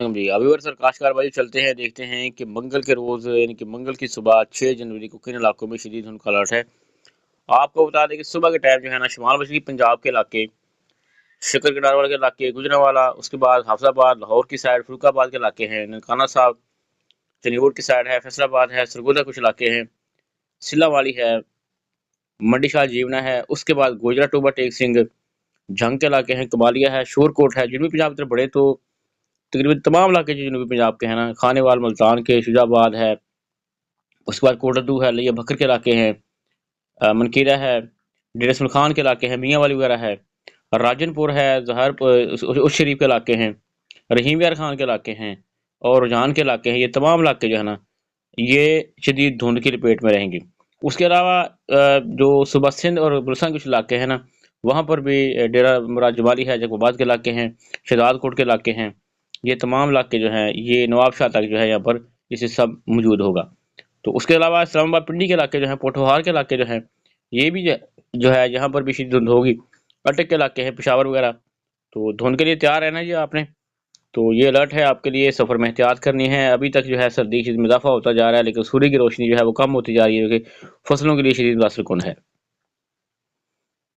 جی ابھی اور سر کاشتکار بھائی چلتے ہیں، دیکھتے ہیں کہ منگل کے روز یعنی کہ منگل کی صبح 6 جنوری کو کن علاقوں میں شدید دھند کا الرٹ ہے۔ آپ کو بتا دیں کہ صبح کے ٹائم جو ہے نا شمال مشرقی پنجاب کے علاقے، شکر کنارے کے علاقے، گجرانوالہ، اس کے بعد حافظ آباد، لاہور کی سائڈ، فروخ آباد کے علاقے ہیں، ننکانہ صاحب، چنیور کی سائڈ ہے، فیصل آباد ہے، سرگودا کچھ علاقے ہیں، سلا والی ہے، منڈی شاہ جیونا ہے، اس کے بعد گوجرا ٹوبا ٹیک سنگھ، جھنگ کے علاقے ہیں، کمالیہ ہے، شور کوٹ ہے۔ جنوبی پنجاب کی طرف بڑھے تو تقریباً تمام علاقے جو جنوبی پنجاب کے ہیں نا، کھانے وال ملتان کے، شجاع آباد ہے، اس کے بعد کوٹدو ہے، لیا بکر کے علاقے ہیں، منکیرہ ہے، ڈیرہ اسماعیل خان کے علاقے ہیں، میاں والی وغیرہ ہے، راجن پور ہے، ظہر اس شریف کے علاقے ہیں، رحیم یار خان کے علاقے ہیں، اور رجحان کے علاقے ہیں۔ یہ تمام علاقے جو ہے نا یہ شدید دھند کی لپیٹ میں رہیں گے۔ اس کے علاوہ جو صوبہ سندھ اور بلوچستان کے کچھ علاقے ہیں نا، وہاں پر بھی ڈیرہ مراد جمالی ہے، جیکو آباد کے علاقے ہیں، شہزاد کوٹ کے علاقے ہیں۔ یہ تمام علاقے جو ہیں یہ نواب شاہ تک جو ہے یہاں پر یہ سب موجود ہوگا۔ تو اس کے علاوہ اسلام آباد پنڈی کے علاقے جو ہیں، پوٹھوہار کے علاقے جو ہیں، یہ بھی جو ہے یہاں پر بھی شدید دھند ہوگی۔ اٹک کے علاقے ہیں، پشاور وغیرہ۔ تو دھند کے لیے تیار رہنا جی آپ نے۔ تو یہ الرٹ ہے آپ کے لیے، سفر میں احتیاط کرنی ہے۔ ابھی تک جو ہے سردی میں اضافہ ہوتا جا رہا ہے، لیکن سورج کی روشنی جو ہے وہ کم ہوتی جا رہی ہے، جو کہ فصلوں کے لیے شدید متاثر کن ہے۔